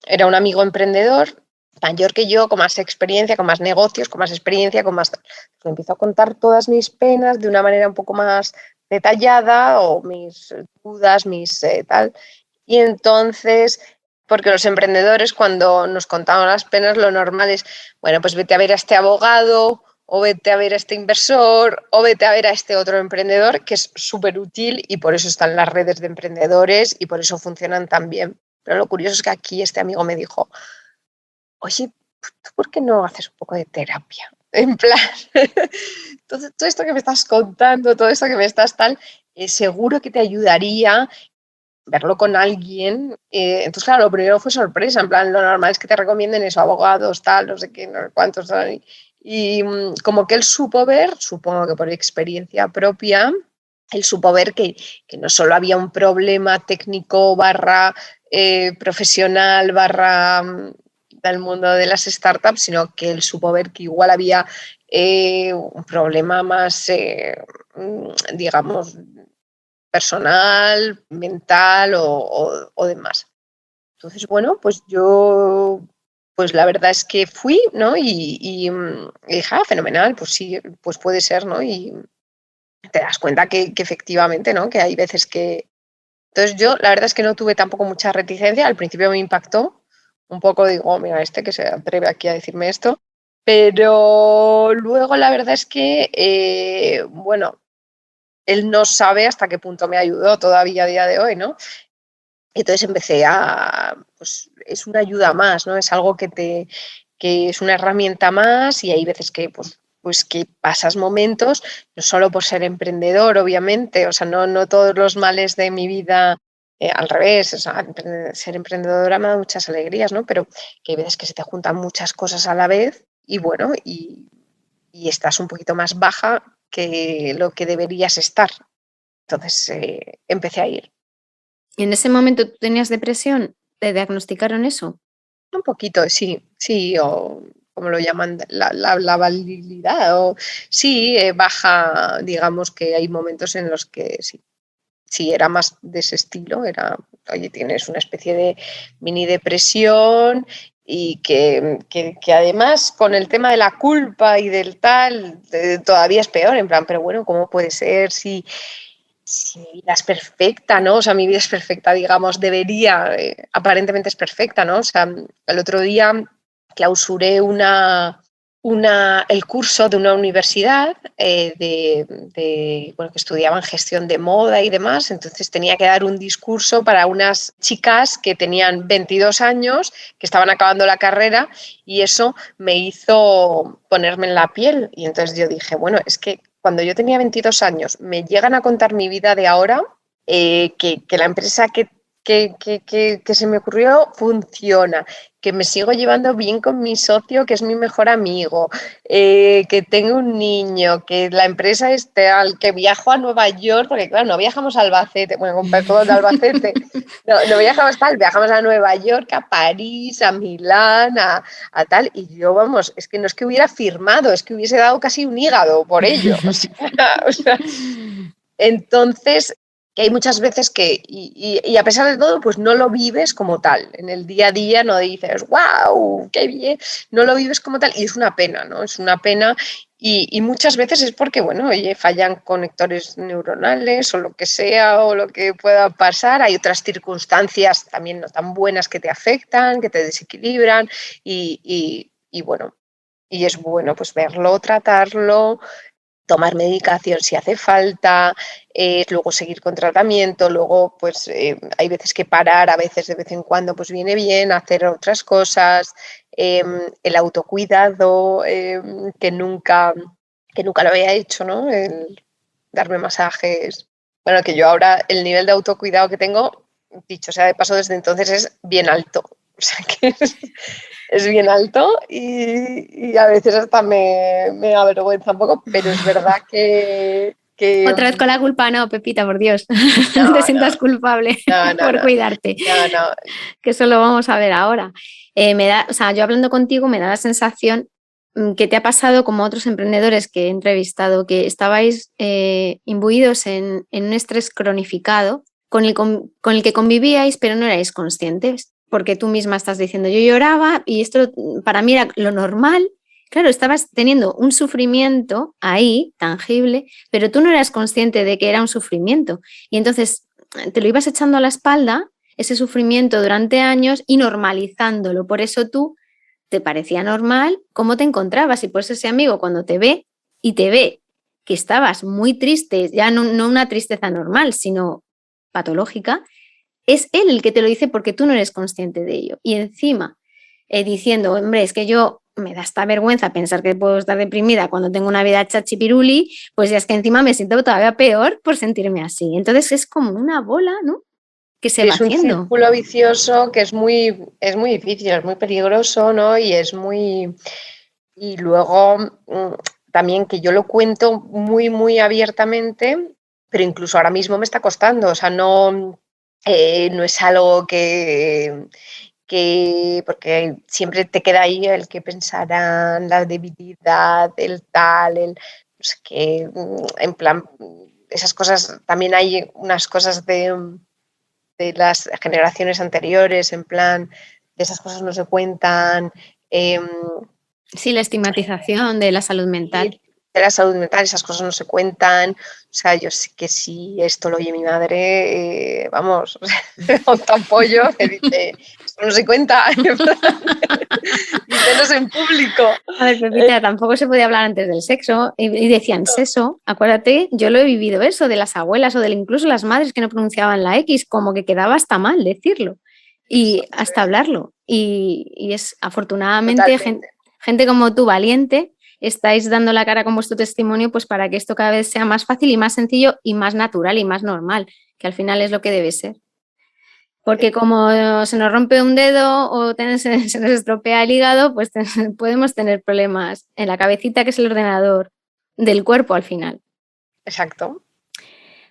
era un amigo emprendedor, mayor que yo, con más experiencia, con más negocios, con más experiencia, con más... Me empiezo a contar todas mis penas de una manera un poco más detallada o mis dudas, mis tal. Y entonces, porque los emprendedores cuando nos contamos las penas, lo normal es, bueno, pues vete a ver a este abogado o vete a ver a este inversor o vete a ver a este otro emprendedor, que es súper útil y por eso están las redes de emprendedores y por eso funcionan tan bien. Pero lo curioso es que aquí este amigo me dijo, oye, ¿tú por qué no haces un poco de terapia? En plan, todo esto que me estás contando, todo esto que me estás tal, seguro que te ayudaría verlo con alguien. Entonces, claro, lo primero fue sorpresa, en plan, lo normal es que te recomienden eso, abogados, tal, no sé qué, no sé cuántos, tal, como que él supo ver, supongo que por experiencia propia, él supo ver que no solo había un problema técnico barra profesional barra del mundo de las startups, sino que él supo ver que igual había un problema más, digamos, personal, mental o demás. Entonces, bueno, pues yo, pues la verdad es que fui, ¿no? Y dije, fenomenal, pues sí, pues puede ser, ¿no? Y te das cuenta que efectivamente, ¿no? Que hay veces que... Entonces yo, la verdad es que no tuve tampoco mucha reticencia, al principio me impactó un poco, digo, oh, mira, este que se atreve aquí a decirme esto, pero luego la verdad es que, bueno, él no sabe hasta qué punto me ayudó todavía a día de hoy, ¿no? Entonces empecé a, pues es una ayuda más, ¿no? Es algo que es una herramienta más y hay veces que, pues que pasas momentos, no solo por ser emprendedor, obviamente, o sea, no todos los males de mi vida, al revés, o sea, ser emprendedora me da muchas alegrías, ¿no? Pero que hay veces que se te juntan muchas cosas a la vez y bueno, y estás un poquito más baja que lo que deberías estar. Entonces empecé a ir. ¿En ese momento tú tenías depresión? ¿Te diagnosticaron eso? Un poquito, sí, sí, o como lo llaman, la validad, o sí, baja, digamos que hay momentos en los que sí, sí, era más de ese estilo, era, oye, tienes una especie de mini depresión y que además con el tema de la culpa y del tal, todavía es peor, en plan, pero bueno, ¿cómo puede ser si mi vida es perfecta, ¿no? O sea, mi vida es perfecta, digamos, debería, aparentemente es perfecta, ¿no? O sea, el otro día clausuré el curso de una universidad bueno, que estudiaban gestión de moda y demás, entonces tenía que dar un discurso para unas chicas que tenían 22 años, que estaban acabando la carrera y eso me hizo ponerme en la piel y entonces yo dije, bueno, es que cuando yo tenía 22 años me llegan a contar mi vida de ahora, que la empresa que se me ocurrió funciona, que me sigo llevando bien con mi socio, que es mi mejor amigo, que tengo un niño, que la empresa es tal, que viajo a Nueva York, porque claro, no viajamos a Albacete, bueno, con perdón de Albacete, no viajamos tal, viajamos a Nueva York, a París, a Milán, a tal, y yo, vamos, es que no es que hubiera firmado, es que hubiese dado casi un hígado por ello, o sea, entonces, que hay muchas veces que, y a pesar de todo, pues no lo vives como tal. En el día a día no dices, wow, qué bien, no lo vives como tal. Y es una pena, ¿no? Es una pena. Y muchas veces es porque, bueno, oye, fallan conectores neuronales o lo que sea o lo que pueda pasar. Hay otras circunstancias también no tan buenas que te afectan, que te desequilibran y bueno, y es bueno pues verlo, tratarlo tomar medicación si hace falta, luego seguir con tratamiento, luego pues hay veces que parar, a veces de vez en cuando pues viene bien hacer otras cosas, el autocuidado que nunca lo había hecho, ¿no? El darme masajes. Bueno, que yo ahora el nivel de autocuidado que tengo, dicho sea de paso, desde entonces es bien alto. O sea que es bien alto y a veces hasta me avergüenza un poco, pero es verdad que Otra vez con la culpa, no, Pepita, por Dios. no, No te sientas culpable por no, cuidarte, no. que eso lo vamos a ver ahora. O sea, yo hablando contigo me da la sensación que te ha pasado como a otros emprendedores que he entrevistado, que estabais imbuidos en un estrés cronificado con el que convivíais, pero no erais conscientes, porque tú misma estás diciendo, yo lloraba y esto para mí era lo normal. Claro, estabas teniendo un sufrimiento ahí, tangible, pero tú no eras consciente de que era un sufrimiento. Y entonces te lo ibas echando a la espalda, ese sufrimiento durante años y normalizándolo. Por eso tú te parecía normal cómo te encontrabas. Y por eso ese amigo cuando te ve y te ve que estabas muy triste, ya no una tristeza normal, sino patológica, es él el que te lo dice porque tú no eres consciente de ello. Y encima, diciendo, hombre, es que yo me da esta vergüenza pensar que puedo estar deprimida cuando tengo una vida chachipiruli, pues ya es que encima me siento todavía peor por sentirme así. Entonces es como una bola, ¿no? Que se va Es un haciendo. círculo vicioso que es muy difícil, es muy peligroso, ¿no? Y luego también que yo lo cuento muy abiertamente, pero incluso ahora mismo me está costando, o sea, no es algo porque siempre te queda ahí el que pensarán, la debilidad, el tal, no sé qué, en plan, esas cosas, también hay unas cosas de las generaciones anteriores, en plan, de esas cosas no se cuentan. Sí, la estigmatización de la salud mental. De la salud mental, esas cosas no se cuentan. O sea, yo sé que si esto lo oye mi madre, vamos, monta un pollo que dice, esto no se cuenta, y menos en público. A ver, Pepita, tampoco se podía hablar antes del sexo y decían seso. Acuérdate, yo lo he vivido eso de las abuelas o de incluso las madres que no pronunciaban la X, como que quedaba hasta mal decirlo y hasta hablarlo. Y es afortunadamente gente como tú, valiente, estáis dando la cara con vuestro testimonio pues para que esto cada vez sea más fácil y más sencillo y más natural y más normal, que al final es lo que debe ser. Porque como se nos rompe un dedo o se nos estropea el hígado, pues podemos tener problemas en la cabecita, que es el ordenador del cuerpo al final. Exacto.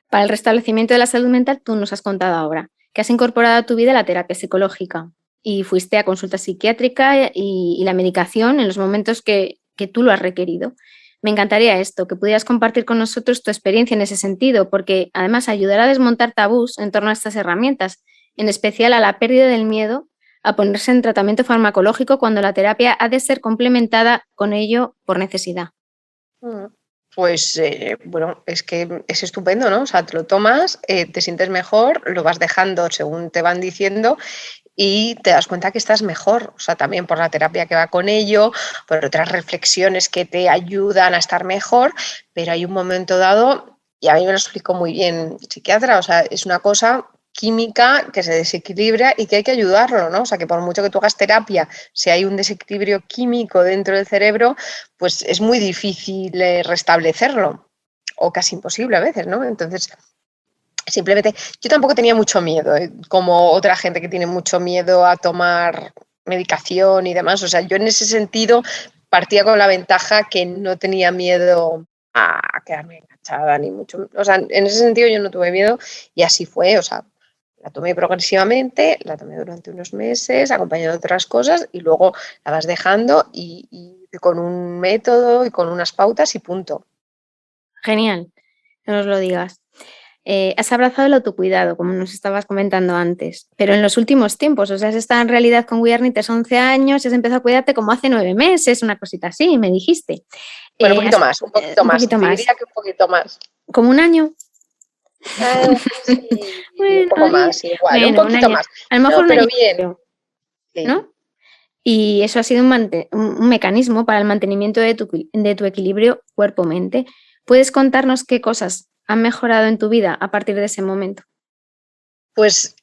Para el restablecimiento de la salud mental, tú nos has contado ahora que has incorporado a tu vida la terapia psicológica y fuiste a consulta psiquiátrica y la medicación en los momentos que tú lo has requerido. Me encantaría esto, que pudieras compartir con nosotros tu experiencia en ese sentido, porque además ayudará a desmontar tabús en torno a estas herramientas, en especial a la pérdida del miedo a ponerse en tratamiento farmacológico cuando la terapia ha de ser complementada con ello por necesidad. Pues bueno, es que es estupendo, ¿no? O sea, te lo tomas, te sientes mejor, lo vas dejando según te van diciendo y te das cuenta que estás mejor, o sea, también por la terapia que va con ello, por otras reflexiones que te ayudan a estar mejor, pero hay un momento dado, y a mí me lo explicó muy bien el psiquiatra, o sea, es una cosa química que se desequilibra y que hay que ayudarlo, ¿no? O sea, que por mucho que tú hagas terapia, si hay un desequilibrio químico dentro del cerebro, pues es muy difícil restablecerlo, o casi imposible a veces, ¿no? Entonces, simplemente, yo tampoco tenía mucho miedo, como otra gente que tiene mucho miedo a tomar medicación y demás. O sea, yo en ese sentido partía con la ventaja que no tenía miedo a quedarme enganchada, ni mucho. O sea, en ese sentido yo no tuve miedo y así fue. O sea, la tomé progresivamente, la tomé durante unos meses, acompañada de otras cosas y luego la vas dejando y con un método y con unas pautas y punto. Genial, que nos lo digas. Has abrazado el autocuidado, como nos estabas comentando antes, pero en los últimos tiempos, o sea, has estado en realidad con We Are Knitters 11 años y has empezado a cuidarte como hace 9 meses, una cosita así, me dijiste. Bueno, un poquito más. Un poquito más. Diría que un poquito más. ¿Como un año? Sí, Bueno, un poco más, igual, bueno, un poquito más. A lo mejor No, un pero año, bien. ¿no? Y eso ha sido un mecanismo para el mantenimiento de tu equilibrio cuerpo-mente. ¿Puedes contarnos qué cosas han mejorado en tu vida a partir de ese momento? Pues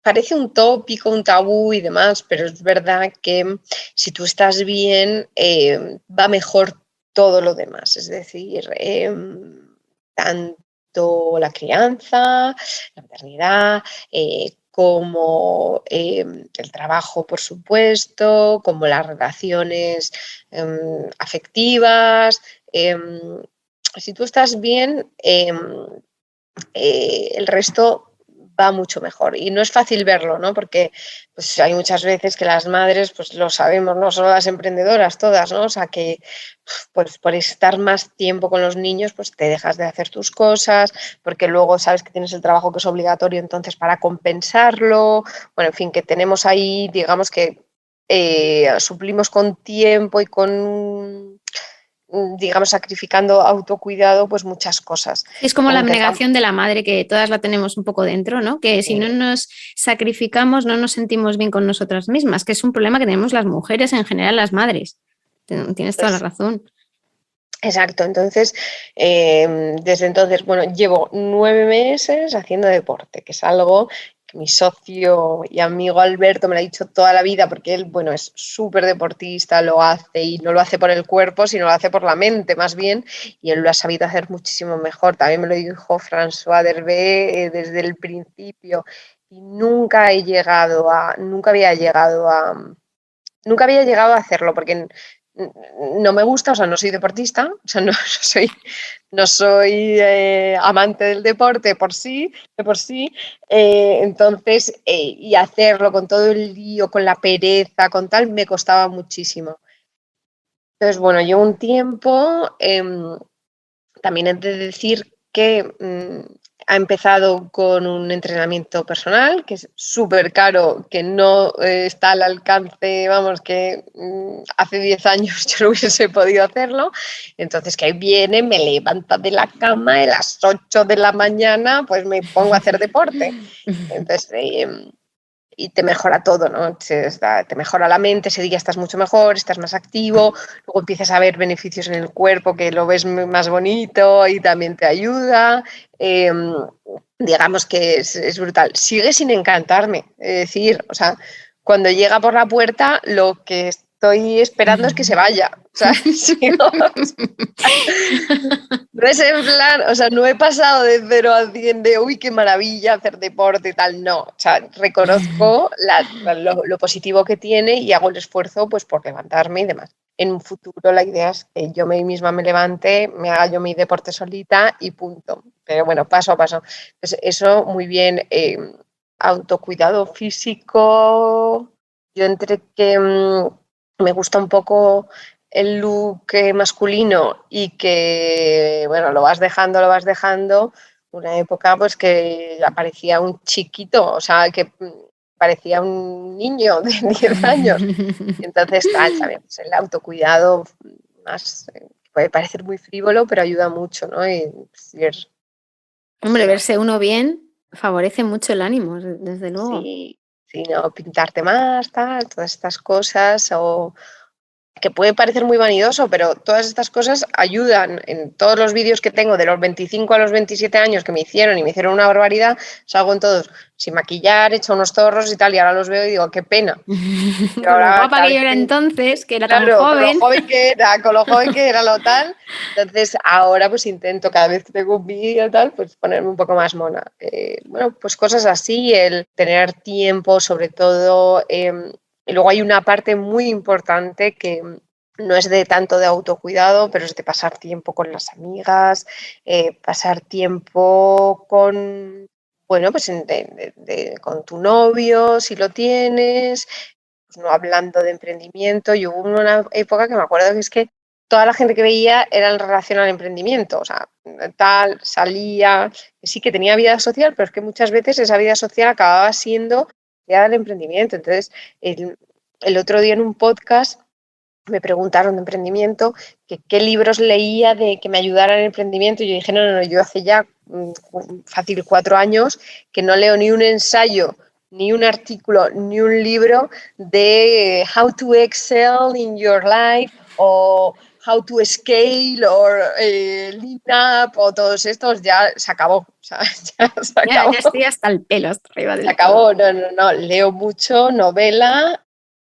parece un tópico, un tabú y demás, pero es verdad que si tú estás bien, va mejor todo lo demás. Es decir, tanto la crianza, la maternidad, como el trabajo, por supuesto, como las relaciones afectivas. Si tú estás bien, el resto va mucho mejor. Y no es fácil verlo, ¿no? Porque pues, hay muchas veces que las madres, pues lo sabemos, no solo las emprendedoras, todas, ¿no? O sea, que pues, por estar más tiempo con los niños, pues te dejas de hacer tus cosas, porque luego sabes que tienes el trabajo que es obligatorio, entonces para compensarlo, bueno, en fin, que tenemos ahí, digamos que suplimos con tiempo y con digamos, sacrificando autocuidado, pues muchas cosas. Es como la Entonces, abnegación de la madre, que todas la tenemos un poco dentro, ¿no? Que si no nos sacrificamos, no nos sentimos bien con nosotras mismas, que es un problema que tenemos las mujeres, en general las madres. Tienes toda la razón. exacto, entonces, desde entonces, bueno, llevo 9 meses haciendo deporte, que es algo que mi socio y amigo Alberto me lo ha dicho toda la vida, porque él, bueno, es súper deportista, lo hace y no lo hace por el cuerpo, sino lo hace por la mente más bien, y él lo ha sabido hacer muchísimo mejor. También me lo dijo François Derbe desde el principio, y nunca había llegado a hacerlo, porque no me gusta, o sea, no soy deportista, o sea, no soy amante del deporte de por sí, entonces, y hacerlo con todo el lío, con la pereza, con tal, me costaba muchísimo. Entonces, bueno, llevo un tiempo, también he de decir que ha empezado con un entrenamiento personal, que es súper caro, que no está al alcance, vamos, que hace 10 años yo no hubiese podido hacerlo. Entonces, que ahí viene, me levanta de la cama a las 8 de la mañana, pues me pongo a hacer deporte. Entonces, y te mejora todo, ¿no? Te mejora la mente, ese día estás mucho mejor, estás más activo, luego empiezas a ver beneficios en el cuerpo que lo ves más bonito y también te ayuda. Digamos que es brutal. Sigue sin encantarme, es decir, o sea, cuando llega por la puerta, lo que estoy esperando es que se vaya. O sea, no es en plan, o sea, no he pasado de 0 a 100 de uy, qué maravilla hacer deporte y tal, no. O sea, reconozco lo positivo que tiene y hago el esfuerzo pues por levantarme y demás. En un futuro la idea es que yo misma me levante, me haga yo mi deporte solita y punto. Pero bueno, paso a paso. Pues eso muy bien. Autocuidado físico, yo entre que me gusta un poco el look masculino y que, bueno, lo vas dejando, una época pues que aparecía un chiquito, o sea, que parecía un niño de 10 años. Entonces, ¿sabes? El autocuidado más, puede parecer muy frívolo, pero ayuda mucho, ¿no? Y, pues, Hombre, verse uno bien favorece mucho el ánimo, desde luego. Sí, no, pintarte más, tal, todas estas cosas, o que puede parecer muy vanidoso, pero todas estas cosas ayudan. En todos los vídeos que tengo de los 25 a los 27 años que me hicieron una barbaridad, salgo en todos sin maquillar, hecho unos zorros y tal, y ahora los veo y digo, qué pena. Con lo guapa que yo era entonces, que era tan joven. Con lo joven que era lo tal. Entonces ahora pues intento cada vez que tengo un vídeo tal, pues ponerme un poco más mona. Bueno, pues cosas así, el tener tiempo sobre todo. Y luego hay una parte muy importante que no es de tanto de autocuidado, pero es de pasar tiempo con las amigas, pasar tiempo con, bueno, pues con tu novio, si lo tienes, pues no hablando de emprendimiento. Yo hubo una época que me acuerdo que es que toda la gente que veía era en relación al emprendimiento, o sea, tal, salía, sí que tenía vida social, pero es que muchas veces esa vida social acababa siendo del emprendimiento. Entonces, el otro día en un podcast me preguntaron de emprendimiento que qué libros leía de que me ayudaran en el emprendimiento y yo dije, no, yo hace ya fácil 4 años que no leo ni un ensayo, ni un artículo, ni un libro de how to excel in your life o How to Scale o Lean Up o todos estos, ya se acabó. O sea, ya se acabó. Ya estoy hasta el pelo, hasta arriba del Se acabó, no. Leo mucho, novela,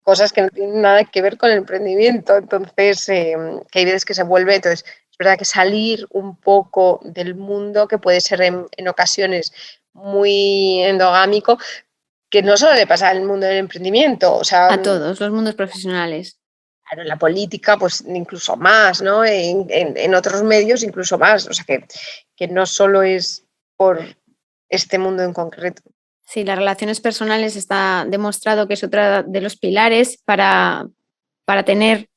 cosas que no tienen nada que ver con el emprendimiento. Entonces, que hay veces que se vuelve. Entonces, es verdad que salir un poco del mundo, que puede ser en ocasiones muy endogámico, que no solo le pasa al mundo del emprendimiento. O sea, a todos los mundos profesionales. Claro, en la política, pues incluso más, ¿no? En otros medios, incluso más. O sea, que no solo es por este mundo en concreto. Sí, las relaciones personales está demostrado que es otro de los pilares para tener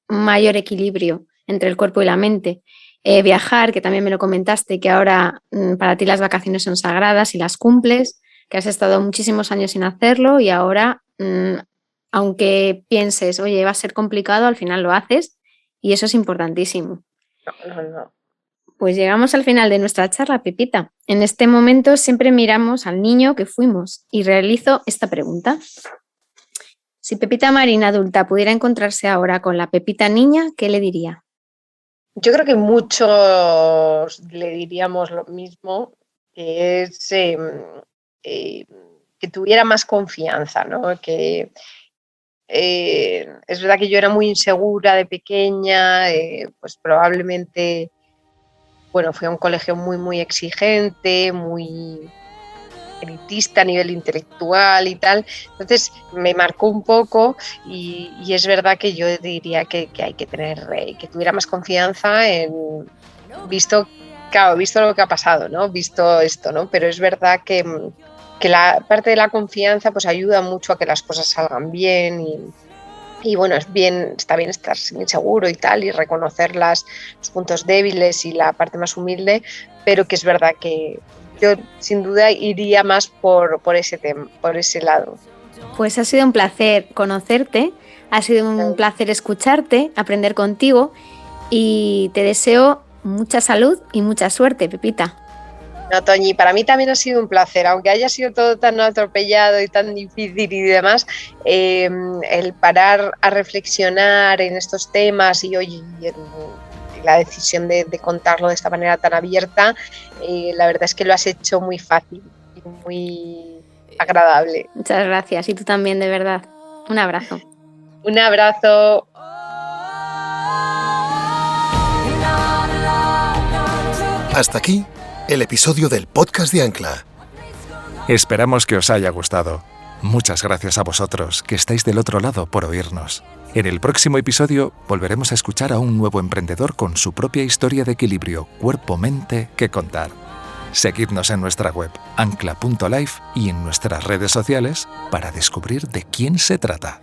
mayor equilibrio entre el cuerpo y la mente. Viajar, que también me lo comentaste, que ahora para ti las vacaciones son sagradas y las cumples, que has estado muchísimos años sin hacerlo y ahora, aunque pienses, oye, va a ser complicado, al final lo haces y eso es importantísimo. No. Pues llegamos al final de nuestra charla, Pepita. En este momento siempre miramos al niño que fuimos y realizo esta pregunta. Si Pepita Marín adulta pudiera encontrarse ahora con la Pepita niña, ¿qué le diría? Yo creo que muchos le diríamos lo mismo, que es que tuviera más confianza, ¿no? Que es verdad que yo era muy insegura de pequeña, pues probablemente, bueno, fui a un colegio muy, muy exigente, muy elitista a nivel intelectual y tal, entonces me marcó un poco y es verdad que yo diría que hay que tener, que tuviera más confianza visto lo que ha pasado, ¿no? Visto esto, ¿no? Pero es verdad que la parte de la confianza pues ayuda mucho a que las cosas salgan bien y bueno, está bien estar inseguro y tal y reconocer los puntos débiles y la parte más humilde, pero que es verdad que yo sin duda iría más por ese tema, por ese lado. Pues ha sido un placer conocerte, ha sido un placer escucharte, aprender contigo y te deseo mucha salud y mucha suerte, Pepita. No, Toñi, para mí también ha sido un placer, aunque haya sido todo tan atropellado y tan difícil y demás, el parar a reflexionar en estos temas y hoy la decisión de contarlo de esta manera tan abierta, la verdad es que lo has hecho muy fácil y muy agradable. Muchas gracias y tú también, de verdad. Un abrazo. Un abrazo. Hasta aquí el episodio del podcast de Ancla. Esperamos que os haya gustado. Muchas gracias a vosotros, que estáis del otro lado, por oírnos. En el próximo episodio volveremos a escuchar a un nuevo emprendedor con su propia historia de equilibrio cuerpo-mente que contar. Seguidnos en nuestra web ancla.life y en nuestras redes sociales para descubrir de quién se trata.